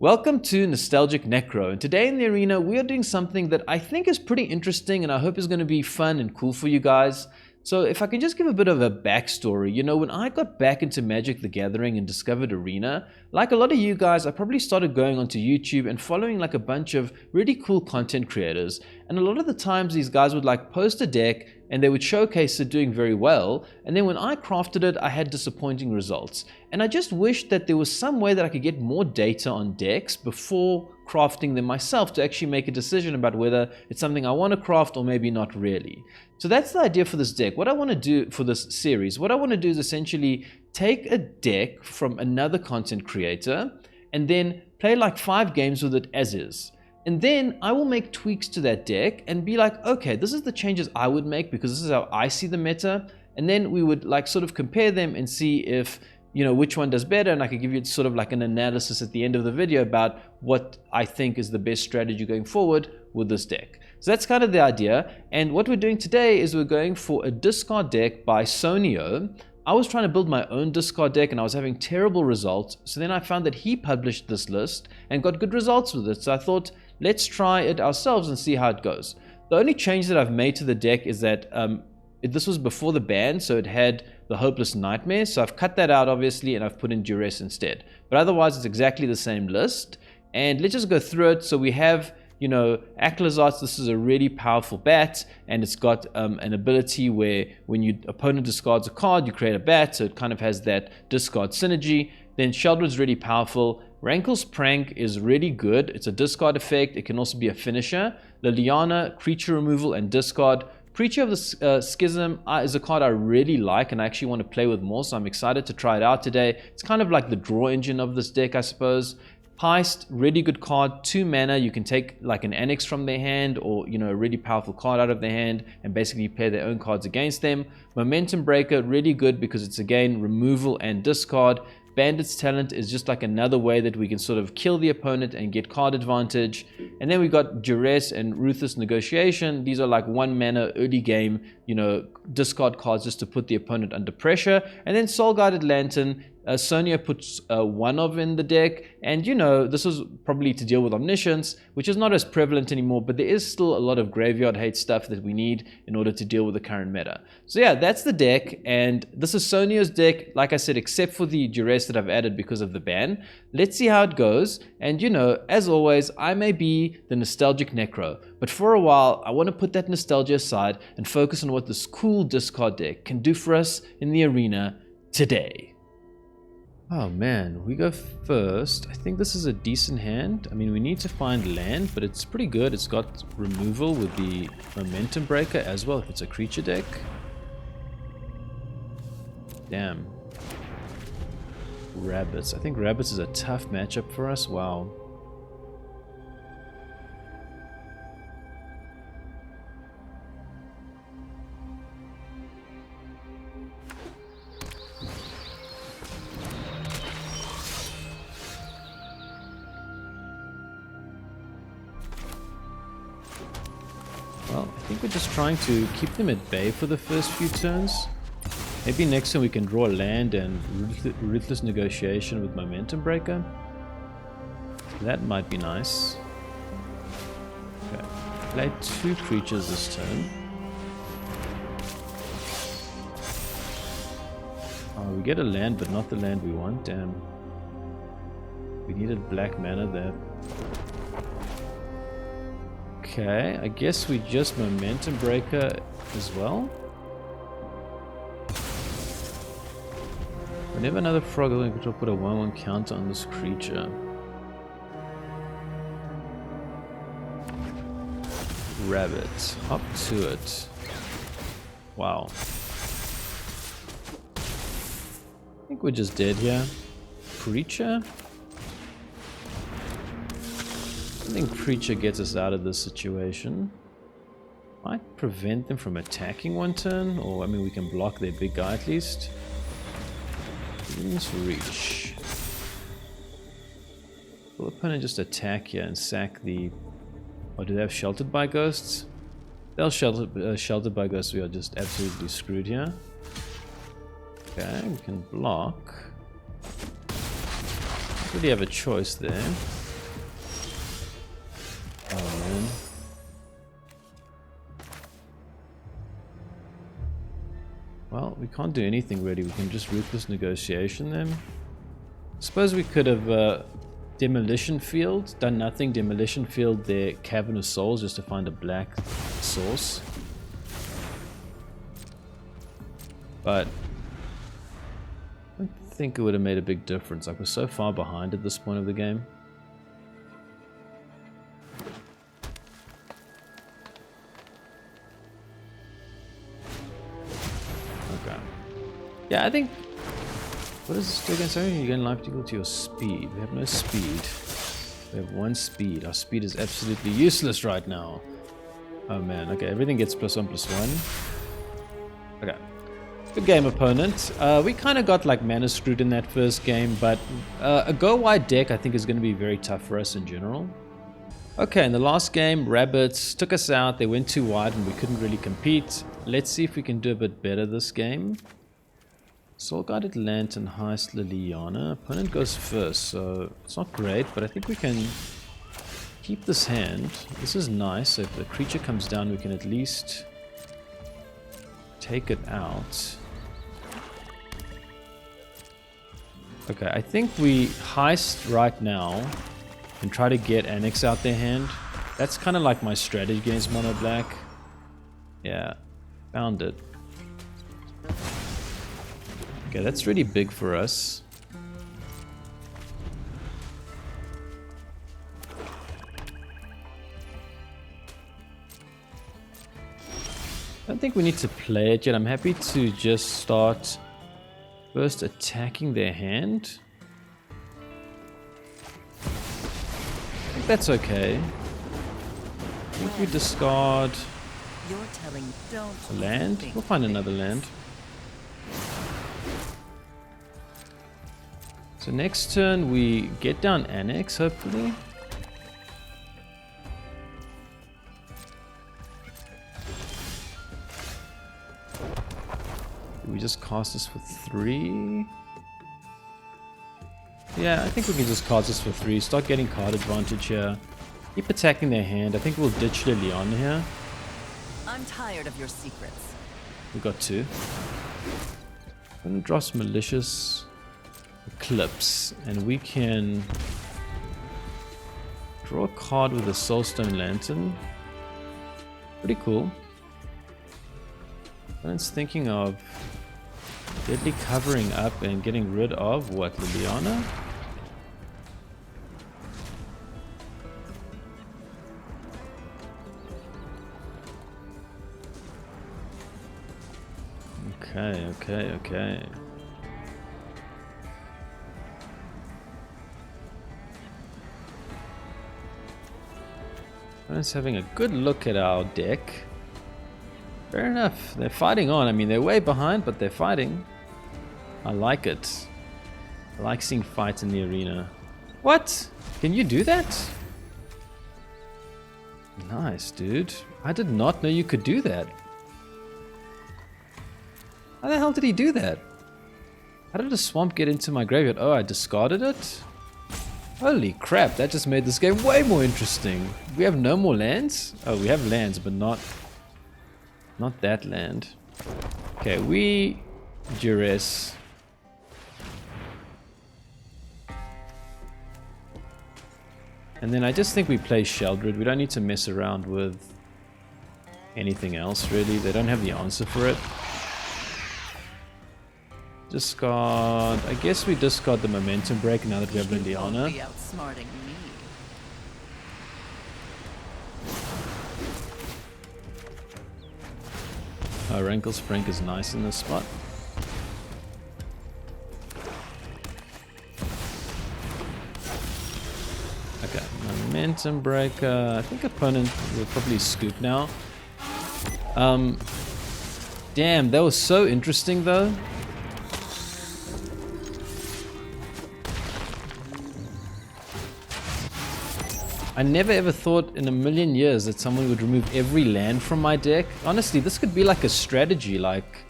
Welcome to Nostalgic Necro, and today in the arena we are doing something that I think is pretty interesting and I hope is going to be fun and cool for you guys. So if I can just give a bit of a backstory, you know, when I got back into Magic the Gathering and discovered Arena, like a lot of you guys, I probably started going onto YouTube and following like a bunch of really cool content creators. And a lot of the times these guys would like post a deck and they would showcase it doing very well. And then when I crafted it, I had disappointing results. And I just wished that there was some way that I could get more data on decks before crafting them myself to actually make a decision about whether it's something I want to craft or maybe not really. So that's the idea for this deck. What I want to do for this series, what I want to do is essentially take a deck from another content creator and then play like 5 games with it as is. And then I will make tweaks to that deck and be like, okay, this is the changes I would make because this is how I see the meta. And then we would like sort of compare them and see if, you know, which one does better, and I could give you sort of like an analysis at the end of the video about what I think is the best strategy going forward with this deck. So that's kind of the idea, and what we're doing today is we're going for a discard deck by Sonio. I was trying to build my own discard deck and I was having terrible results, so then I found that he published this list and got good results with it, so I thought, let's try it ourselves and see how it goes. The only change that I've made to the deck is that this was before the ban, so it had the Hopeless Nightmare, so I've cut that out obviously and I've put in Duress instead. But otherwise it's exactly the same list, and let's just go through it. So we have, you know, Aclazotz. This is a really powerful bat, and it's got an ability where when your opponent discards a card, you create a bat, so it kind of has that discard synergy. Then Sheoldred's really powerful. Rankle's Prank is really good. It's a discard effect. It can also be a finisher. Liliana, creature removal and discard. Preacher of the Schism is a card I really like and I actually want to play with more, so I'm excited to try it out today. It's kind of like the draw engine of this deck, I suppose. Heist, really good card, 2 mana. You can take like an Annex from their hand or, you know, a really powerful card out of their hand and basically play their own cards against them. Momentum Breaker, really good because it's again removal and discard. Bandit's Talent is just like another way that we can sort of kill the opponent and get card advantage. And then we got Duress and Ruthless Negotiation. These are like 1 mana early game, you know, discard cards just to put the opponent under pressure. And then Soul Guided Lantern, Sonio puts 1 of in the deck, and you know, this was probably to deal with Omniscience, which is not as prevalent anymore, but there is still a lot of graveyard hate stuff that we need in order to deal with the current meta. So yeah, that's the deck, and this is Sonio's deck, like I said, except for the Duress that I've added because of the ban. Let's see how it goes, and you know, as always, I may be the Nostalgic Necro, but for a while, I want to put that nostalgia aside and focus on what this cool discard deck can do for us in the arena today. Oh man, we go first. I think this is a decent hand. I mean, we need to find land, but it's pretty good. It's got removal with the Momentum Breaker as well if it's a creature deck. Damn. Rabbits. I think Rabbits is a tough matchup for us. Wow. Well, I think we're just trying to keep them at bay for the first few turns. Maybe next turn we can draw a land and Ruthless Negotiation with Momentum Breaker. That might be nice. Okay, play 2 creatures this turn. Oh, we get a land, but not the land we want. Damn. We needed black mana there. Okay, I guess we just Momentum Breaker as well. Whenever another frog, I'm going to put a 1/1 counter on this creature. Rabbit, up to it. Wow. I think we're just dead here. Creature? I think creature gets us out of this situation. Might prevent them from attacking 1 turn, or I mean we can block their big guy at least. Let's reach. Will opponent just attack here and sack the... Or do they have Sheltered by Ghosts? They'll Sheltered by Ghosts, we are just absolutely screwed here. Okay, we can block. Don't really have a choice there. we can't do anything really. We can just Ruthless Negotiation them. Suppose we could have Demolition Field, done nothing, Demolition Field their Cavern of Souls just to find a black source. But I don't think it would have made a big difference. Like, we're so far behind at this point of the game. Okay. Yeah, I think... What is this do again? Sorry, you gain life equal to your speed. We have no speed. We have 1 speed. Our speed is absolutely useless right now. Oh man, okay, everything gets +1/+1. Okay. Good game, opponent. We kind of got like mana screwed in that first game, but a go wide deck I think is going to be very tough for us in general. Okay, in the last game, Rabbits took us out. They went too wide and we couldn't really compete. Let's see if we can do a bit better this game. Soul Guided Lantern, Heist, Liliana. Opponent goes first, so it's not great, but I think we can keep this hand. This is nice. So if the creature comes down, we can at least take it out. Okay, I think we Heist right now and try to get Annex out their hand. That's kind of like my strategy against Mono Black. Yeah, found it. Okay, that's really big for us. I don't think we need to play it yet. I'm happy to just start first attacking their hand. I think that's okay. I think we discard a land. We'll find another land. So next turn we get down Annex, hopefully. Do we just cast this for 3? Yeah, I think we can just cast this for 3. Start getting card advantage here. Keep attacking their hand. I think we'll ditch Liliana here. I'm tired of your secrets. We got 2. And drops Malicious Eclipse, and we can draw a card with a Soulstone Lantern. Pretty cool. Opponent's thinking of deadly covering up and getting rid of what, Liliana? Okay. Opponent's having a good look at our deck. Fair enough. They're fighting on. I mean, they're way behind, but they're fighting. I like it. I like seeing fights in the arena. What? Can you do that? Nice, dude. I did not know you could do that. How the hell did he do that? How did a swamp get into my graveyard? Oh, I discarded it? Holy crap, that just made this game way more interesting. We have no more lands? Oh, we have lands, but not that land. Okay, we Duress. And then I just think we play Sheoldred. We don't need to mess around with anything else, really. They don't have the answer for it. Discard. I guess we discard the Momentum Break now that we have Liliana. Rankle Sprink is nice in this spot. Okay, Momentum Breaker. I think opponent will probably scoop now. Damn, that was so interesting though. I never ever thought in a million years that someone would remove every land from my deck. Honestly, this could be like a strategy, like...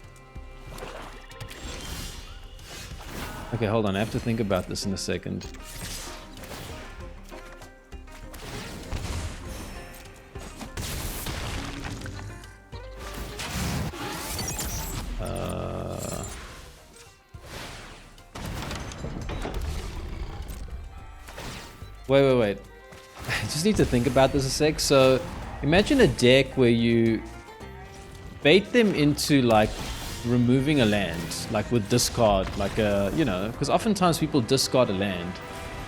Okay, hold on, I have to think about this in a second. Wait. I just need to think about this a sec. So imagine a deck where you bait them into like removing a land, like with discard, like a, you know, because oftentimes people discard a land.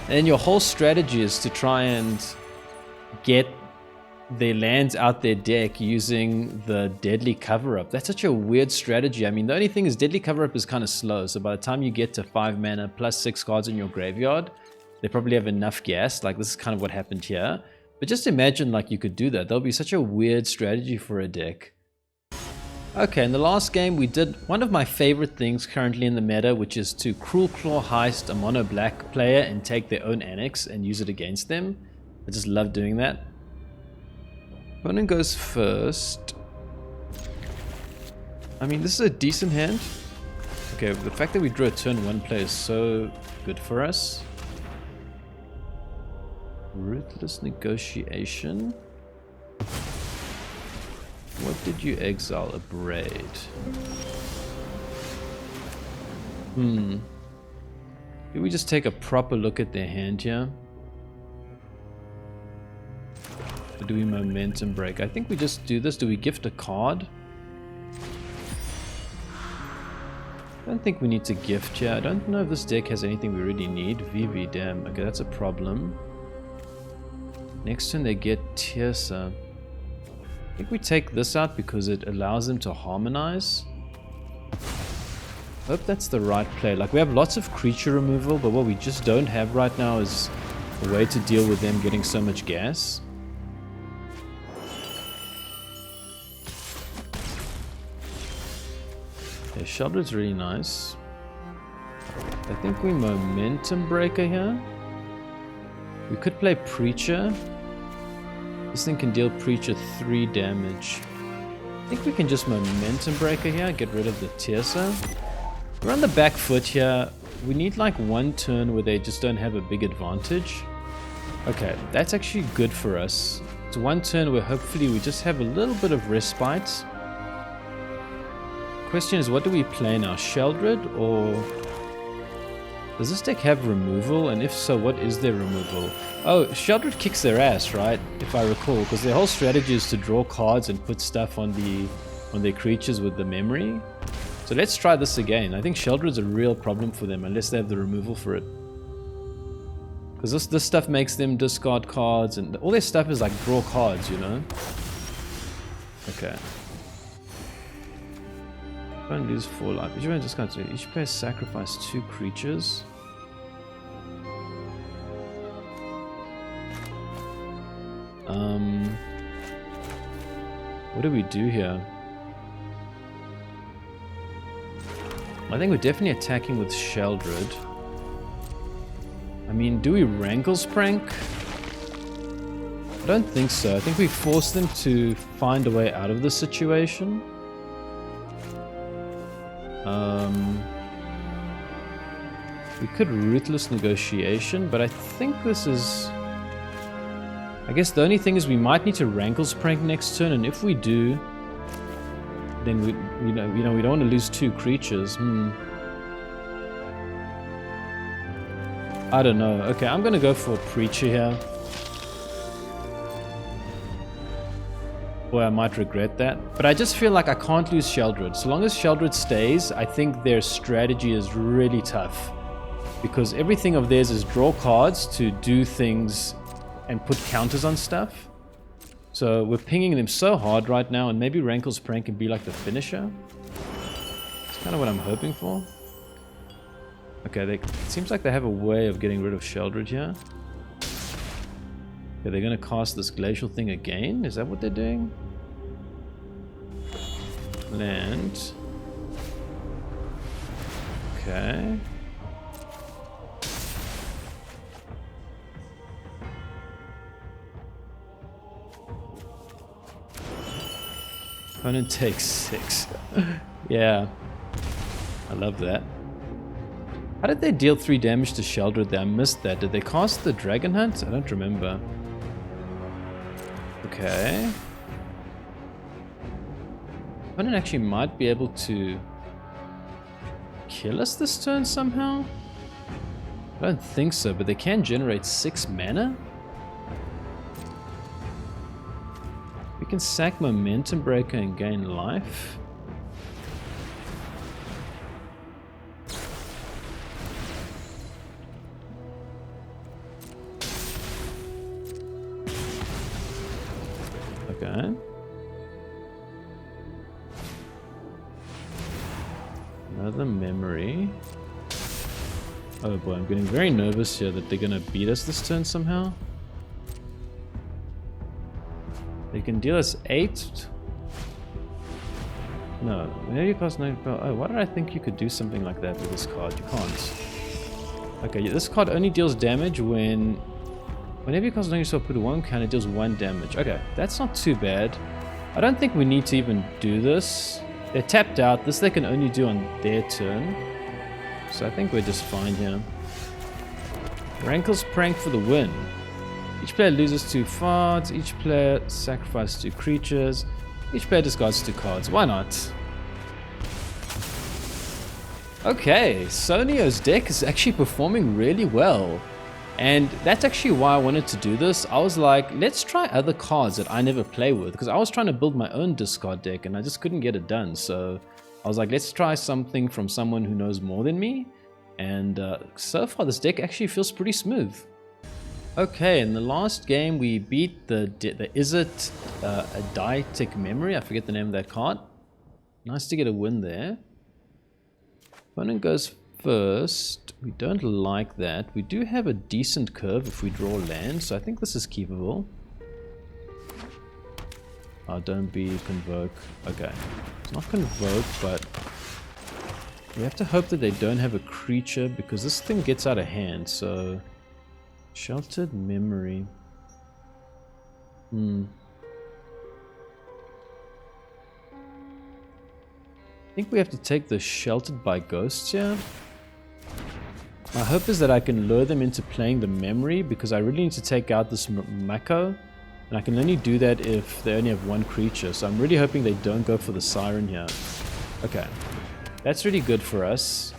And your whole strategy is to try and get their lands out their deck using the Deadly Cover-Up. That's such a weird strategy. I mean, the only thing is Deadly Cover-Up is kind of slow. So by the time you get to 5 mana plus 6 cards in your graveyard, they probably have enough gas. Like, this is kind of what happened here. But just imagine, like, you could do that. That would be such a weird strategy for a deck. Okay, in the last game, we did one of my favorite things currently in the meta, which is to Cruelclaw Heist a mono black player and take their own annex and use it against them. I just love doing that. Opponent goes first. I mean, this is a decent hand. Okay, the fact that we drew a turn 1 play is so good for us. Ruthless Negotiation. What did you exile? A Braid. Do we just take a proper look at their hand here? Or do we momentum break? I think we just do this. Do we gift a card? I don't think we need to gift here. I don't know if this deck has anything we really need. VV, damn. Okay, that's a problem. Next turn they get Tirsa. I think we take this out because it allows them to harmonize. Hope that's the right play. Like, we have lots of creature removal, but what we just don't have right now is a way to deal with them getting so much gas. Okay, Sheoldred's really nice. I think we momentum breaker here. We could play Preacher. This thing can deal Preacher 3 damage. I think we can just momentum breaker here, get rid of the Tirsa. We're on the back foot here. We need like one turn where they just don't have a big advantage. Okay, that's actually good for us. It's one turn where hopefully we just have a little bit of respite. Question is, what do we play now? Sheoldred, or does this deck have removal? And if so, what is their removal? Oh, Sheoldred kicks their ass, right? If I recall, because their whole strategy is to draw cards and put stuff on their creatures with the memory. So let's try this again. I think Sheoldred's a real problem for them unless they have the removal for it. Because this stuff makes them discard cards, and all their stuff is like draw cards, you know? Okay. Don't lose 4 life. Each player discards 2. Each player sacrifice 2 creatures. What do we do here? I think we're definitely attacking with Sheoldred. I mean, do we Rankle's prank? I don't think so. I think we force them to find a way out of the situation. We could Ruthless Negotiation, but I think this is... I guess the only thing is we might need to Rankle's prank next turn, and if we do, then we don't want to lose 2 creatures. I don't know. Okay, I'm gonna go for a Preacher here. Boy, I might regret that. But I just feel like I can't lose Sheoldred. So long as Sheoldred stays, I think their strategy is really tough. Because everything of theirs is draw cards to do things and put counters on stuff. So we're pinging them so hard right now, and maybe Rankle's prank can be like the finisher. That's kind of what I'm hoping for. Okay, it seems like they have a way of getting rid of Sheoldred here. Okay, they're going to cast this glacial thing again? Is that what they're doing? Land. Okay. Opponent takes 6. Yeah. I love that. How did they deal 3 damage to Sheoldred there? I missed that. Did they cast the Dragon Hunt? I don't remember. Okay. Opponent actually might be able to kill us this turn somehow. I don't think so, but they can generate 6 mana. We can sack Momentum Breaker and gain life. Okay. Another memory. Oh boy, I'm getting very nervous here that they're gonna beat us this turn somehow. They can deal us 8. No, whenever you cost 9 power. Oh, why did I think you could do something like that with this card? You can't. Okay, this card only deals damage whenever you cost 9 yourself, put 1 counter, it deals 1 damage. Okay, that's not too bad. I don't think we need to even do this. They're tapped out. This they can only do on their turn. So I think we're just fine here. Rankle's Prank for the win. Each player loses 2 cards. Each player sacrifices 2 creatures. Each player discards 2 cards. Why not? Okay, Sonio's deck is actually performing really well. And that's actually why I wanted to do this. I was like, let's try other cards that I never play with. Because I was trying to build my own discard deck and I just couldn't get it done. So I was like, let's try something from someone who knows more than me. And so far this deck actually feels pretty smooth. Okay, in the last game we beat the Izzet Eidetic Memory. I forget the name of that card. Nice to get a win there. Opponent goes first. We don't like that. We do have a decent curve if we draw land, so I think this is keepable. Oh, don't be Convoke. Okay. It's not Convoke, but we have to hope that they don't have a creature because this thing gets out of hand, so... Sheltered Memory. I think we have to take the Sheltered by Ghosts here. My hope is that I can lure them into playing the Memory because I really need to take out this Mako. And I can only do that if they only have 1 creature. So I'm really hoping they don't go for the Siren here. Okay. That's really good for us.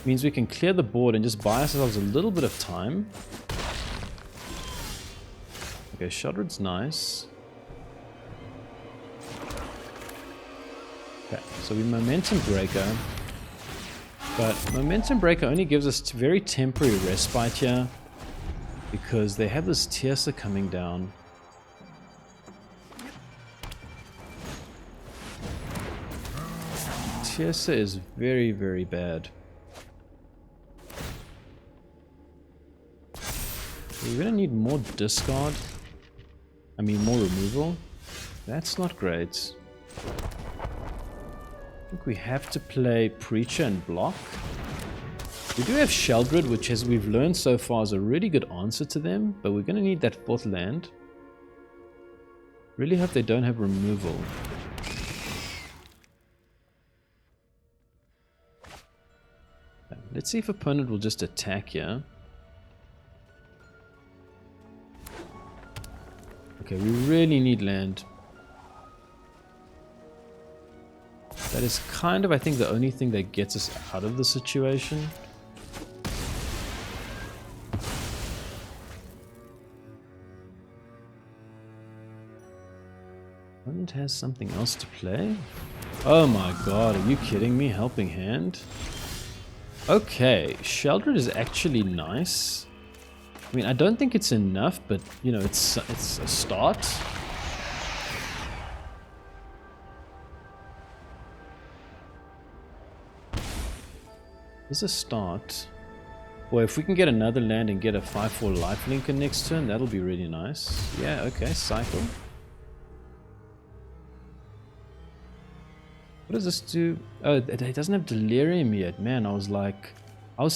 Means we can clear the board and just buy ourselves a little bit of time. Okay, Sheoldred's nice. Okay, so we Momentum Breaker. But Momentum Breaker only gives us very temporary respite here. Because they have this Tiersa coming down. Tiersa is very, very bad. We're gonna need more discard. I mean more removal. That's not great. I think we have to play Preacher and block. We do have Sheoldred, which as we've learned so far is a really good answer to them, but we're gonna need that 4th land. Really hope they don't have removal. Let's see if opponent will just attack here. Okay, we really need land. That is kind of, I think, the only thing that gets us out of the situation. Opponent has something else to play? Oh my god, are you kidding me? Helping Hand? Okay, Sheoldred is actually nice. I mean, I don't think it's enough, but, you know, it's a start. It's a start. Well, if we can get another land and get a 5/4 lifelinker next turn, that'll be really nice. Yeah, okay, cycle. What does this do? Oh, it doesn't have Delirium yet. Man, I was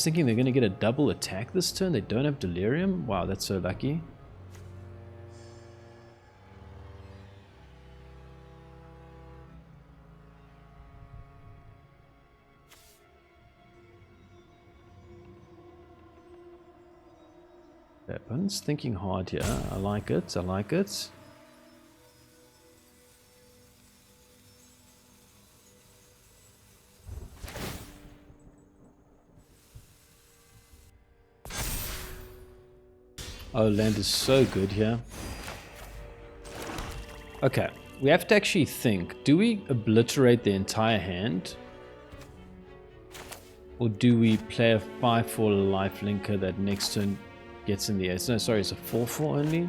thinking they're going to get a double attack this turn. They don't have Delirium? Wow, that's so lucky. The opponent's thinking hard here. I like it. I like it. Oh, land is so good here. Okay, we have to actually think. Do we obliterate the entire hand? Or do we play a 5/4 lifelinker that next turn gets in the ace? No, sorry, it's a 4/4 only.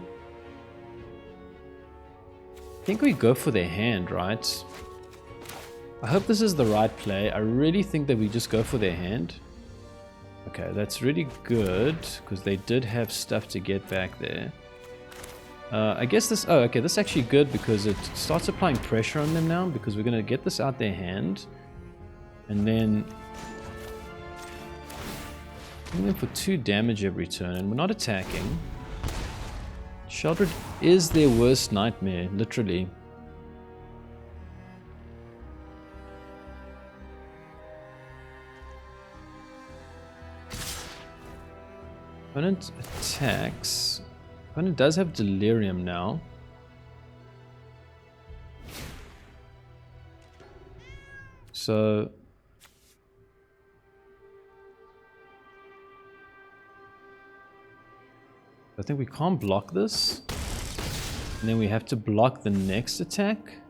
I think we go for their hand, right? I hope this is the right play. I really think that we just go for their hand. Okay, that's really good, because they did have stuff to get back there. I guess this... Oh, okay, this is actually good, because it starts applying pressure on them now, because we're going to get this out their hand. And then... hitting them for 2 damage every turn, and we're not attacking. Sheoldred is their worst nightmare, literally. Opponent attacks. Opponent does have Delirium now. So... I think we can't block this. And then we have to block the next attack.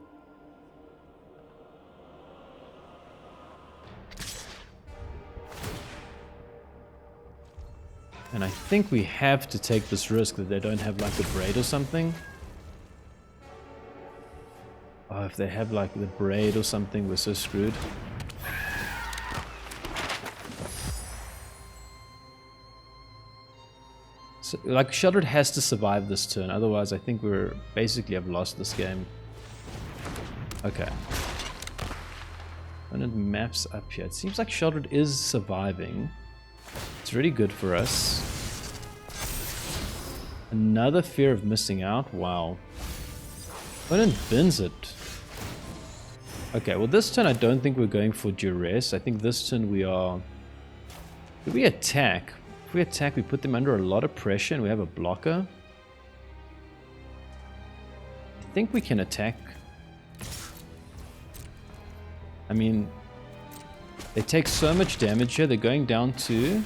And I think we have to take this risk that they don't have like the braid or something. Oh, if they have like the braid or something, we're so screwed. So, like, Sheoldred has to survive this turn, otherwise I think we're basically have lost this game. Okay. And it maps up here. It seems like Sheoldred is surviving. It's really good for us. Another fear of missing out. Wow. Opponent bins it. Okay, well this turn I don't think we're going for Duress. I think this turn we are... Do we attack? If we attack, we put them under a lot of pressure and we have a blocker. I think we can attack. I mean, they take so much damage here. They're going down to...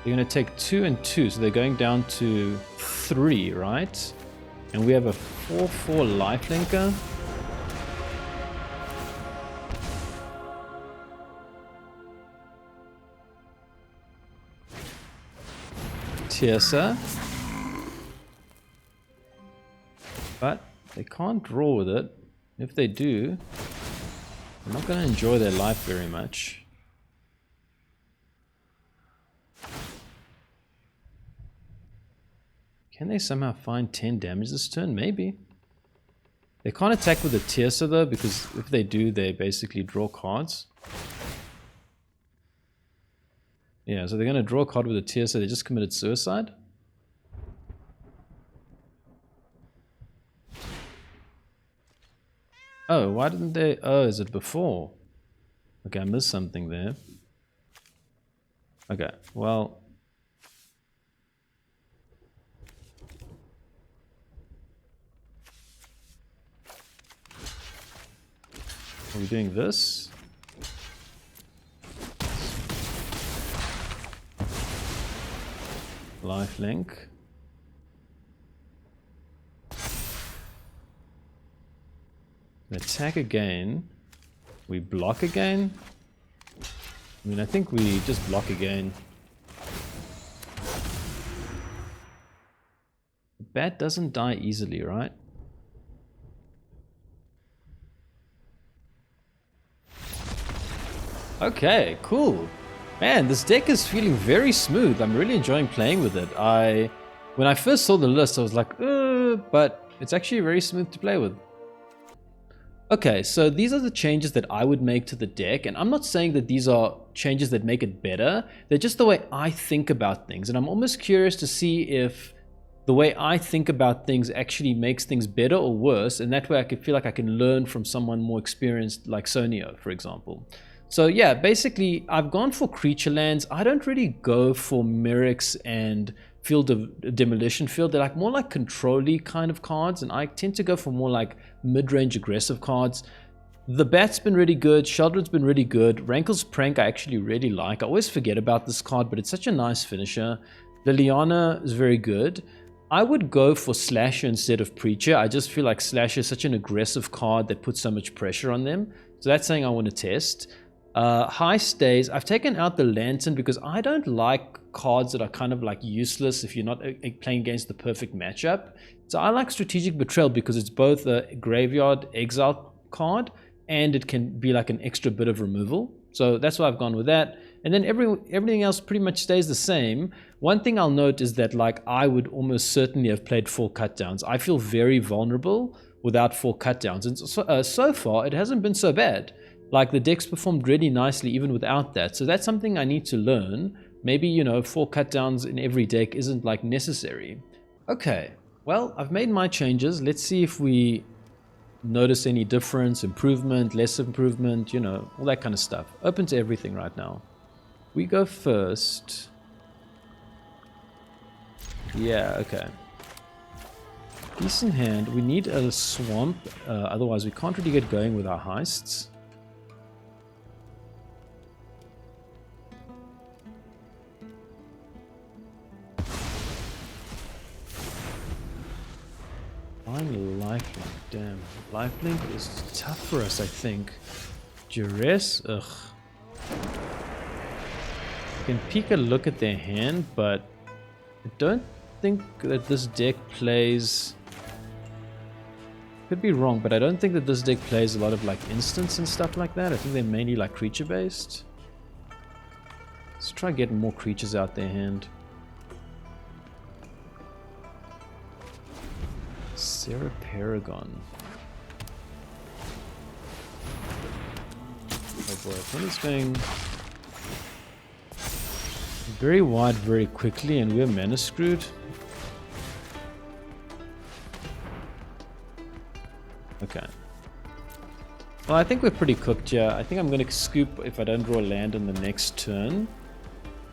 They're going to take 2 and 2, so they're going down to 3, right? And we have a 4/4 lifelinker. Tiersa. But they can't draw with it. If they do, they're not going to enjoy their life very much. Can they somehow find 10 damage this turn? Maybe. They can't attack with the Tiersa though, because if they do, they basically draw cards. Yeah, so they're going to draw a card with a Tiersa. They just committed suicide. Oh, why didn't they... Oh, is it before? Okay, I missed something there. Okay, well... Are we doing this? Lifelink. Attack again. We block again. I mean, I think we just block again. The bat doesn't die easily, right? Okay, cool. Man, this deck is feeling very smooth. I'm really enjoying playing with it. When I first saw the list, I was like, but it's actually very smooth to play with. Okay, so these are the changes that I would make to the deck, and I'm not saying that these are changes that make it better. They're just the way I think about things, and I'm almost curious to see if the way I think about things actually makes things better or worse, and that way I could feel like I can learn from someone more experienced like Sonio, for example. So yeah, basically I've gone for creature lands. I don't really go for Merrick's and Field of Demolition Field. They're like more like control-y kind of cards, and I tend to go for more like mid-range aggressive cards. The Bat's been really good, Sheoldred's been really good, Rankle's Prank I actually really like. I always forget about this card, but it's such a nice finisher. Liliana is very good. I would go for Slasher instead of Preacher. I just feel like Slasher is such an aggressive card that puts so much pressure on them. So that's something I want to test. High stays. I've taken out the Lantern because I don't like cards that are kind of like useless if you're not playing against the perfect matchup. So I like Strategic Betrayal because it's both a graveyard exile card and it can be like an extra bit of removal. So that's why I've gone with that. And then everything else pretty much stays the same. One thing I'll note is that like I would almost certainly have played 4 cutdowns. I feel very vulnerable without 4 cutdowns. And so far, it hasn't been so bad. Like the deck's performed really nicely even without that. So that's something I need to learn. Maybe, you know, 4 cutdowns in every deck isn't like necessary. Okay, well, I've made my changes. Let's see if we notice any difference, improvement, less improvement, you know, all that kind of stuff. Open to everything right now. We go first. Yeah, okay. Decent hand. We need a swamp, otherwise we can't really get going with our heists. Fine, lifelink. Damn, lifelink is tough for us, I think. Duress, ugh. Can peek a look at their hand, but I don't think that this deck plays... Could be wrong, but I don't think that this deck plays a lot of like instants and stuff like that. I think they're mainly like creature based. Let's try getting more creatures out their hand. Sarah Paragon. Oh boy, opponent's going very wide very quickly and we're mana screwed. Okay. Well, I think we're pretty cooked here. I think I'm going to scoop if I don't draw land on the next turn.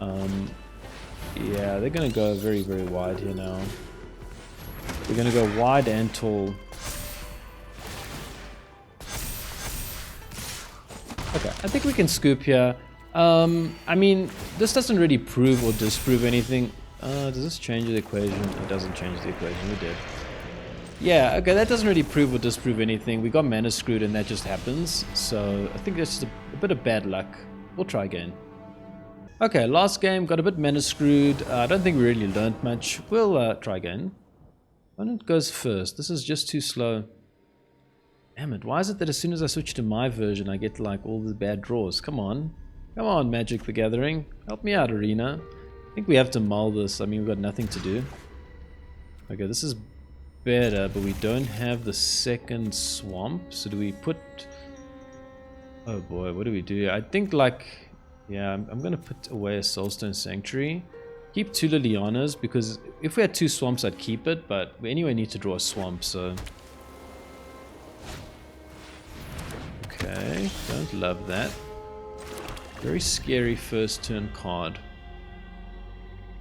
Yeah, they're going to go very, very wide here now. We're going to go wide and tall. Okay, I think we can scoop here. I mean, this doesn't really prove or disprove anything. Does this change the equation? It doesn't change the equation. We did. Yeah, okay, that doesn't really prove or disprove anything. We got mana screwed and that just happens. So I think that's just a bit of bad luck. We'll try again. Okay, last game, got a bit mana screwed. I don't think we really learned much. We'll try again. Opponent goes first. This is just too slow. Damn it, why is it that as soon as I switch to my version, I get like all the bad draws? Come on. Come on, Magic the Gathering. Help me out, Arena. I think we have to mull this. I mean, we've got nothing to do. Okay, this is better, but we don't have the second swamp. So do we put... Oh boy, what do we do? I think like... Yeah, I'm going to put away a Soulstone Sanctuary. Keep 2 Lilianas, because if we had 2 swamps, I'd keep it, but we anyway need to draw a swamp, so... Okay, don't love that. Very scary first turn card.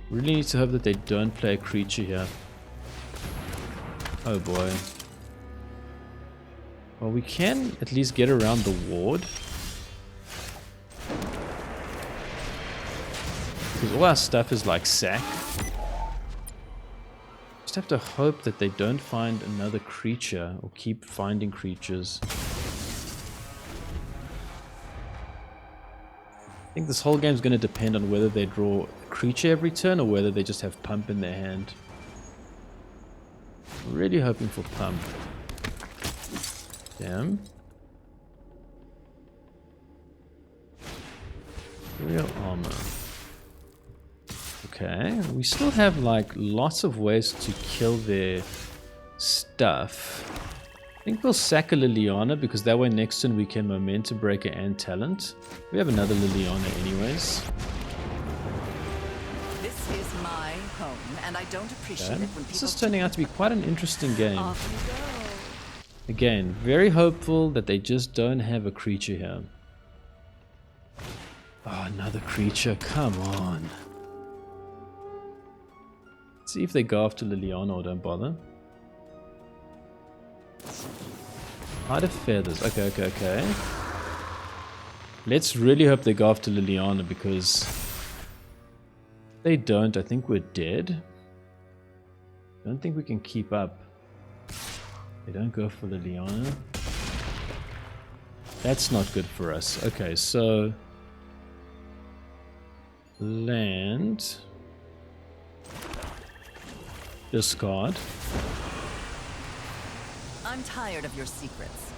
Really need to hope that they don't play a creature here. Oh boy. Well, we can at least get around the ward. Because all our stuff is like sack. Just have to hope that they don't find another creature or keep finding creatures. I think this whole game is going to depend on whether they draw a creature every turn or whether they just have pump in their hand. I'm really hoping for pump. Damn. Real armor. Okay, we still have like lots of ways to kill their stuff. I think we'll sack a Liliana because that way next turn we can Momentum Breaker and Talent. We have another Liliana anyways. This is my home, and I don't appreciate it when people... This is turning out to be quite an interesting game. Off you go. Again, very hopeful that they just don't have a creature here. Oh, another creature, come on. Let's see if they go after Liliana or don't bother. Hide of Feathers. Okay. Let's really hope they go after Liliana, because if they don't, I think we're dead. I don't think we can keep up. They don't go for Liliana. That's not good for us. Okay, so land, discard. I'm tired of your secrets.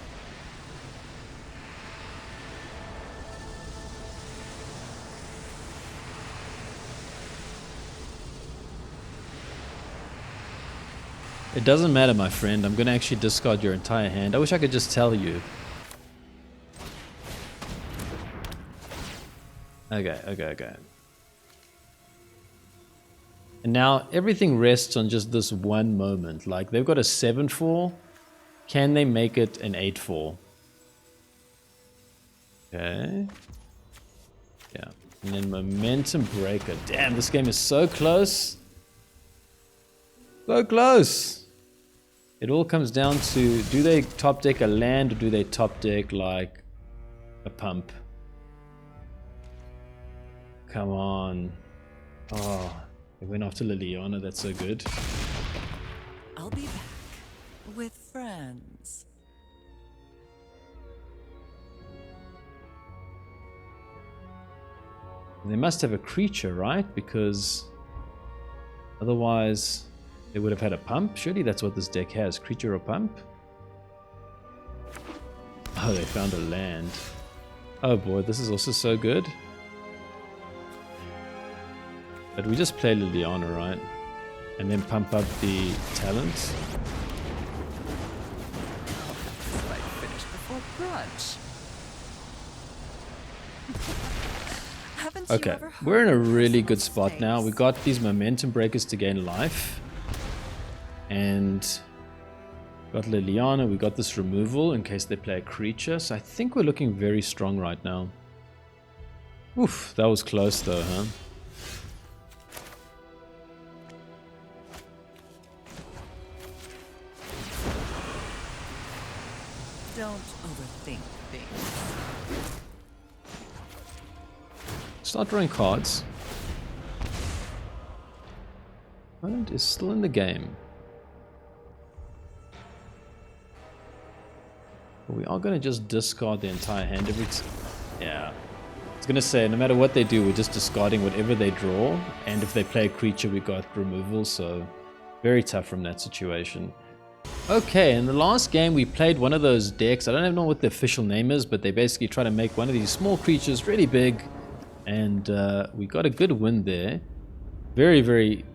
It doesn't matter, my friend. I'm going to actually discard your entire hand. I wish I could just tell you. Okay. And now everything rests on just this one moment. Like, they've got a 7-4. Can they make it an 8-4? Okay. Yeah. And then Momentum Breaker. Damn, this game is so close. So close. It all comes down to, do they top deck a land or do they top deck like a pump? Come on. Oh, they went after Liliana. That's so good. I'll be back with friends. They must have a creature, right? Because otherwise they would have had a pump. Surely that's what this deck has. Creature or pump? Oh, they found a land. Oh boy, this is also so good. But we just play Liliana, right? And then pump up the talent. So I finished before brunch. Haven't you Okay, ever heard we're in a of really good Ruthless spot now. We got these momentum breakers to gain life. And got Liliana, we got this removal in case they play a creature. So I think we're looking very strong right now. Oof, that was close though, huh? Don't overthink things. Start drawing cards. Opponent is still in the game. But we are going to just discard the entire hand every time. Yeah. I was going to say, no matter what they do, we're just discarding whatever they draw. And if they play a creature, we got removal. So very tough from that situation. Okay, in the last game we played one of those decks. I don't even know what the official name is, but they basically try to make one of these small creatures really big. And we got a good win there. Very, very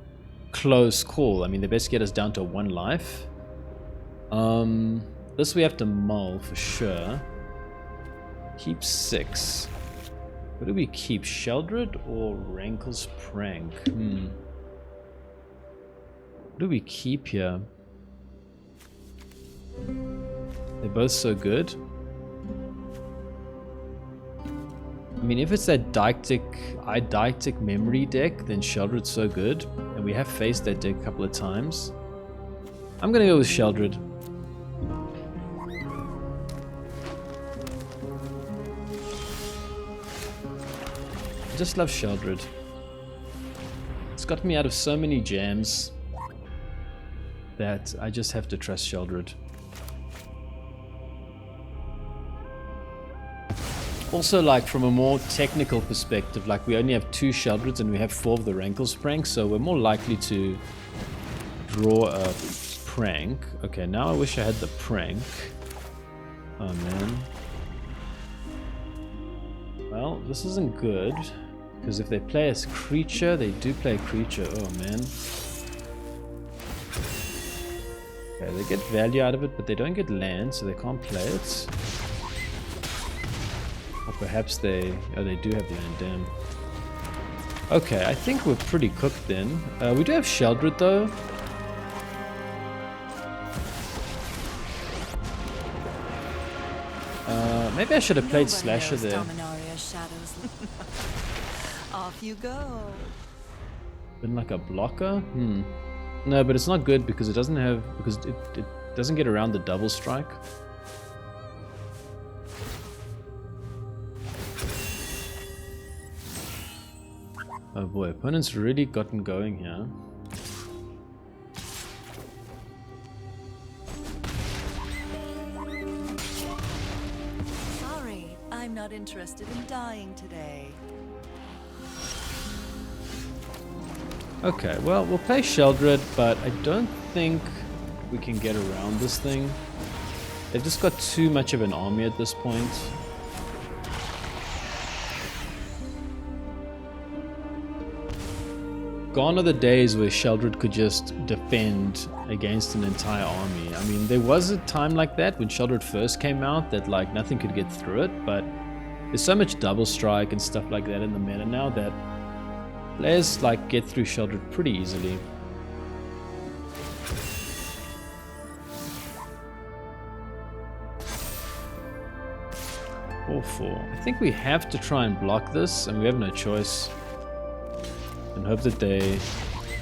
close call. I mean, they basically get us down to 1 life. This we have to mull for sure. Keep 6. What do we keep? Sheoldred or Rankle's Prank? What do we keep here? They're both so good. I mean, if it's that Eidetic memory deck, then Sheoldred's so good. And we have faced that deck a couple of times. I'm gonna go with Sheoldred. I just love Sheoldred. It's got me out of so many jams that I just have to trust Sheoldred. Also, like, from a more technical perspective, like, we only have 2 Sheoldreds and we have 4 of the Rankle's Prank, so we're more likely to draw a prank. Okay, now I wish I had the prank. Oh, man. Well, this isn't good, because if they play a creature, they do play a creature. Oh, man. Okay, they get value out of it, but they don't get land, so they can't play it. Or perhaps they... Oh, they do have land, damn. Okay, I think we're pretty cooked then. We do have Sheoldred, though. Maybe I should have played Slasher there. Off you go. Been like a blocker? No, but it's not good because it doesn't have... Because it doesn't get around the double strike. Oh boy, opponent's really gotten going here. Sorry, I'm not interested in dying today. Okay, well, we'll play Sheoldred, but I don't think we can get around this thing. They've just got too much of an army at this point. Gone are the days where Sheoldred could just defend against an entire army. I mean, there was a time like that when Sheoldred first came out that like nothing could get through it, but there's so much double strike and stuff like that in the meta now that players like get through Sheoldred pretty easily. I think we have to try and block this, and we have no choice. And hope that they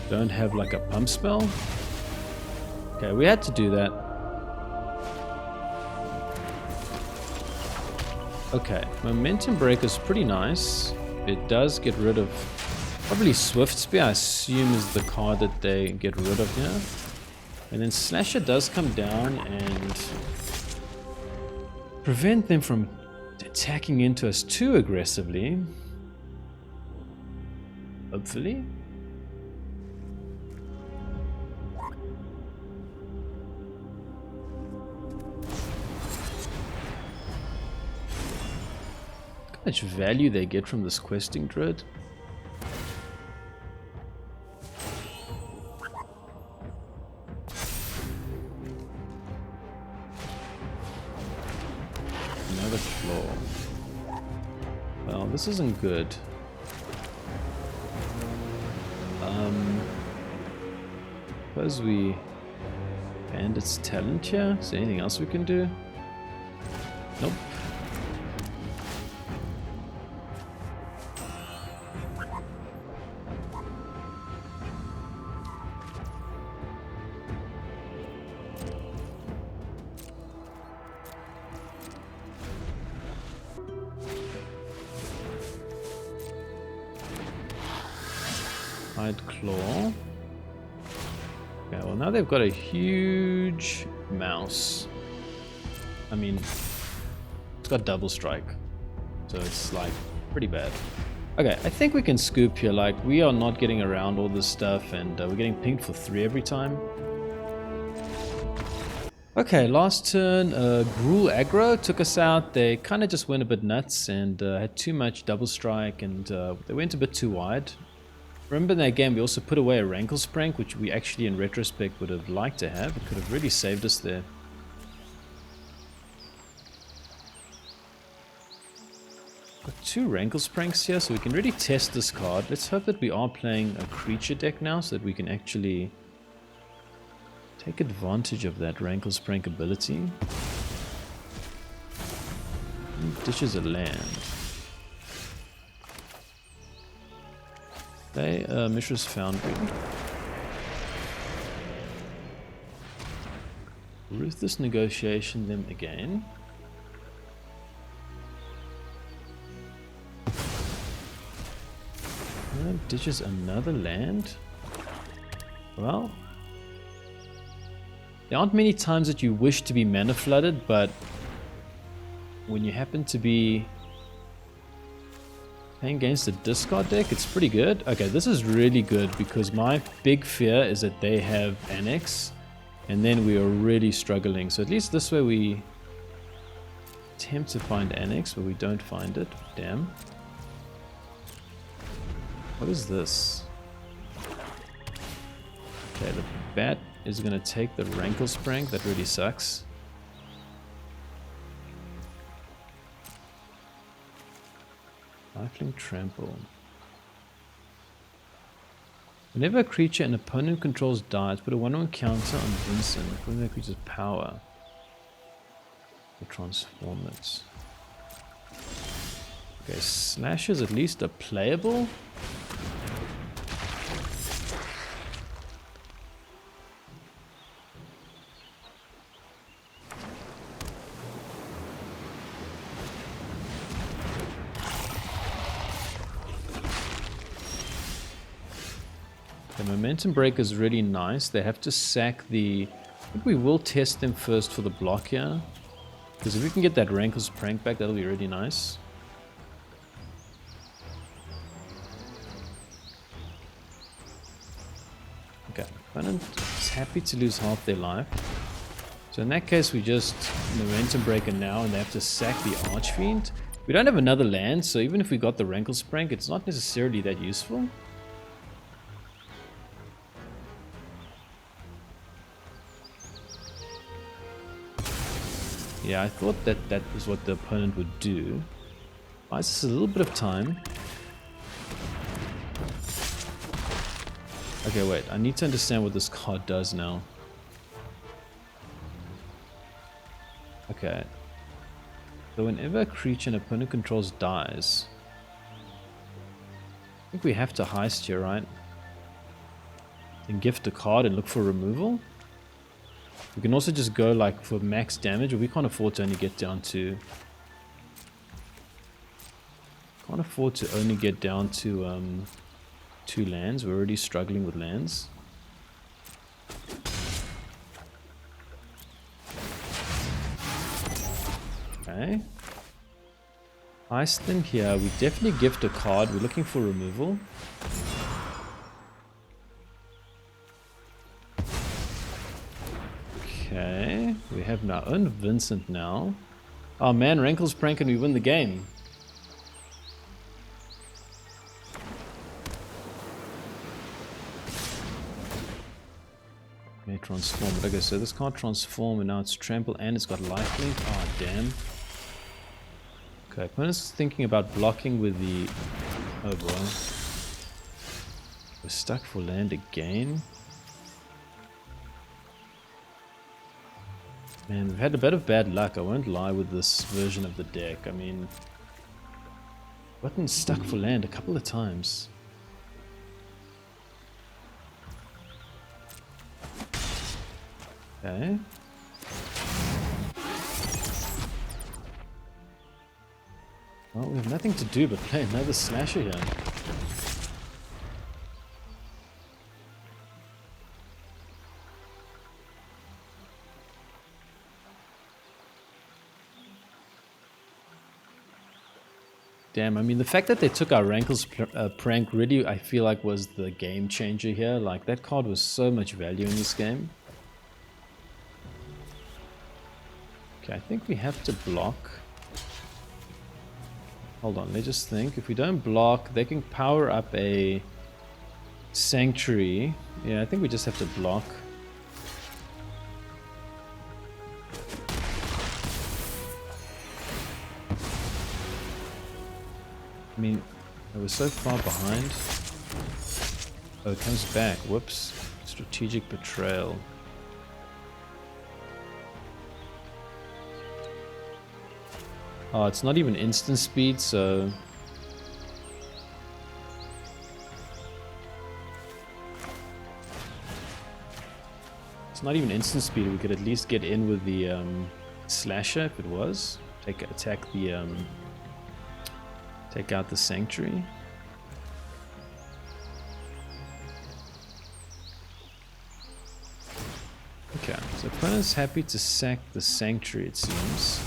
don't have like a pump spell. Okay, we had to do that. Okay, Momentum Breaker is pretty nice. It does get rid of probably Swift Spear, I assume is the card that they get rid of here. And then Slasher does come down and prevent them from attacking into us too aggressively. Hopefully. Look how much value they get from this questing druid. Another claw. Well, this isn't good. Suppose we Bandit's talent here. Is there anything else we can do? Nope. Claw. Okay, well now they've got a huge mouse. I mean, it's got double strike, so it's like pretty bad. Okay, I think we can scoop here. Like, we are not getting around all this stuff, and we're getting pinged for 3 every time. Okay, last turn, Gruul Aggro took us out. They kind of just went a bit nuts and had too much double strike, and they went a bit too wide. Remember in that game we also put away a Rankle Sprank, which we actually in retrospect would have liked to have. It could have really saved us there. Got 2 Rankle Spranks here, so we can really test this card. Let's hope that we are playing a creature deck now, so that we can actually take advantage of that Rankle Sprank ability. And dishes a land. Okay, Mishra's Foundry. Ruthless Negotiation them again. Ditches another land. Well, there aren't many times that you wish to be mana flooded, but when you happen to be playing against a discard deck, it's pretty good. Okay, this is really good because my big fear is that they have Annex and then we are really struggling. So at least this way we attempt to find Annex, but we don't find it. Damn. What is this? Okay, the bat is going to take the Rankle Sprank. That really sucks. Lifelink Trample. Whenever a creature an opponent controls dies, put a 1/1 counter on Vincent. Put that creature's power. Or transform it. Okay, Slashes at least are playable. The momentum break is really nice. They have to sack the... I think we will test them first for the block here. Because if we can get that Rankle's prank back, that'll be really nice. Okay, opponent is happy to lose half their life. So in that case, we just momentum breaker now, and they have to sack the Archfiend. We don't have another land, so even if we got the Rankle's prank, it's not necessarily that useful. Yeah, I thought that was what the opponent would do. Buys us a little bit of time. Okay, wait. I need to understand what this card does now. Okay. So whenever a creature an opponent controls dies... I think we have to heist here, right? And gift a card and look for removal. We can also just go like for max damage, but we can't afford to only get down to... Can't afford to only get down to 2 lands. We're already struggling with lands. Okay. Heist in here. We definitely gift a card. We're looking for removal. Okay, we have our own Vincent now. Oh man, Rankle's prank and we win the game. May transform, but okay, so this can't transform and now it's trample and it's got lifelink. Oh damn. Okay, opponent's thinking about blocking with the... Oh boy. We're stuck for land again. Man, we've had a bit of bad luck, I won't lie, with this version of the deck. I mean, gotten stuck for land a couple of times. Okay. Well, we have nothing to do but play another slasher here. Damn, I mean, the fact that they took our Rankle's prank really, I feel like, was the game changer here. Like, that card was so much value in this game. Okay, I think we have to block. Hold on, let's just think. If we don't block, they can power up a Sanctuary. Yeah, I think we just have to block. I mean, I was so far behind. Oh, it comes back. Whoops. Strategic Betrayal. Oh, it's not even instant speed, so... It's not even instant speed. We could at least get in with the slasher if it was. Attack the... Take out the Sanctuary. Okay, so opponent's happy to sack the Sanctuary, it seems.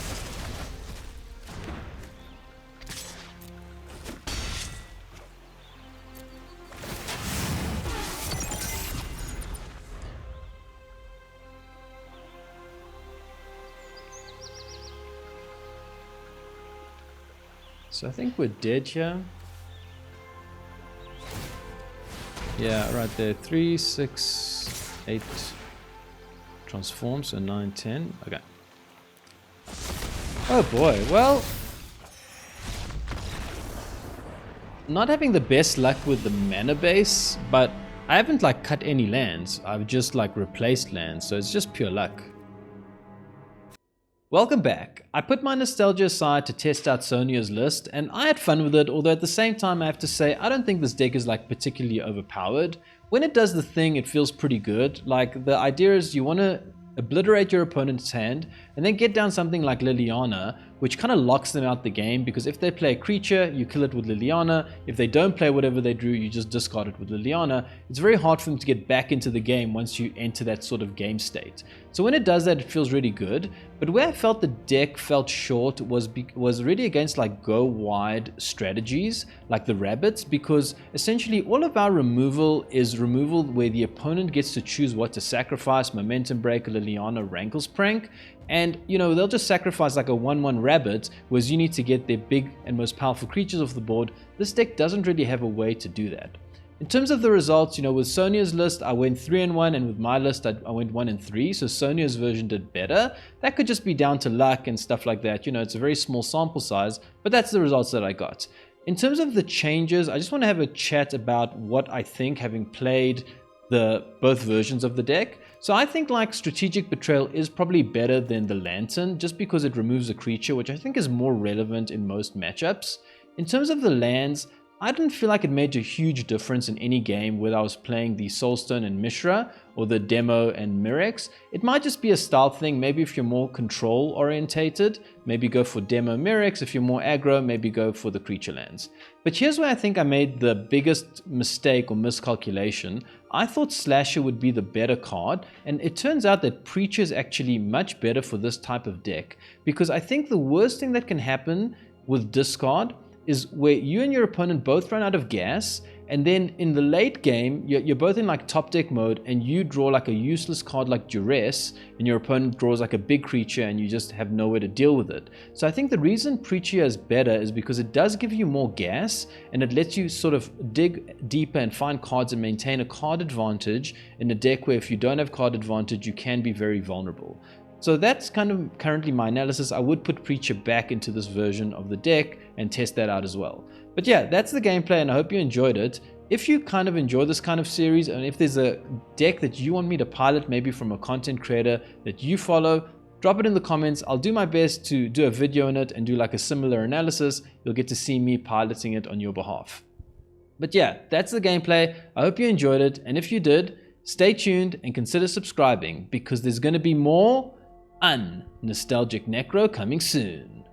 So I think we're dead here. Yeah, right there. 3, 6, 8 transforms, so 9, 10. Okay. Oh boy, well, not having the best luck with the mana base, but I haven't like cut any lands. I've just like replaced lands, so it's just pure luck. Welcome back. I put my nostalgia aside to test out Sonio's list, and I had fun with it, although at the same time I have to say I don't think this deck is like particularly overpowered. When it does the thing, it feels pretty good. Like, the idea is you want to obliterate your opponent's hand, and and then get down something like Liliana, which kind of locks them out the game, because if they play a creature, you kill it with Liliana. If they don't play whatever they drew, you just discard it with Liliana. It's very hard for them to get back into the game once you enter that sort of game state. So when it does that, it feels really good. But where I felt the deck felt short was really against like go wide strategies like the Rabbits, because essentially all of our removal is removal where the opponent gets to choose what to sacrifice: Momentum Breaker, Liliana, Rankle's Prank. And, you know, they'll just sacrifice like a 1/1 Rabbit, whereas you need to get their big and most powerful creatures off the board. This deck doesn't really have a way to do that. In terms of the results, you know, with Sonia's list, I went 3-1, and with my list, I went 1-3. So Sonia's version did better. That could just be down to luck and stuff like that. You know, it's a very small sample size, but that's the results that I got. In terms of the changes, I just want to have a chat about what I think, having played both versions of the deck. So I think like Strategic Betrayal is probably better than the Lantern, just because it removes a creature, which I think is more relevant in most matchups. In terms of the lands, I didn't feel like it made a huge difference in any game whether I was playing the Soulstone and Mishra or the Demo and Mirex. It might just be a style thing. Maybe if you're more control orientated, maybe go for Demo Mirex. If you're more aggro, maybe go for the creature lands. But here's where I think I made the biggest mistake or miscalculation. I thought Slasher would be the better card, and it turns out that Preacher is actually much better for this type of deck, because I think the worst thing that can happen with discard is where you and your opponent both run out of gas, and then in the late game, you're both in like top deck mode, and you draw like a useless card like Duress, and your opponent draws like a big creature, and you just have nowhere to deal with it. So I think the reason Preacher is better is because it does give you more gas, and it lets you sort of dig deeper and find cards and maintain a card advantage in a deck where if you don't have card advantage, you can be very vulnerable. So that's kind of currently my analysis. I would put Preacher back into this version of the deck and test that out as well. But yeah, that's the gameplay, and I hope you enjoyed it. If you kind of enjoy this kind of series, and if there's a deck that you want me to pilot, maybe from a content creator that you follow, drop it in the comments. I'll do my best to do a video on it and do like a similar analysis. You'll get to see me piloting it on your behalf. But yeah, that's the gameplay. I hope you enjoyed it, and if you did, stay tuned and consider subscribing, because there's going to be more Nostalgic Necro coming soon.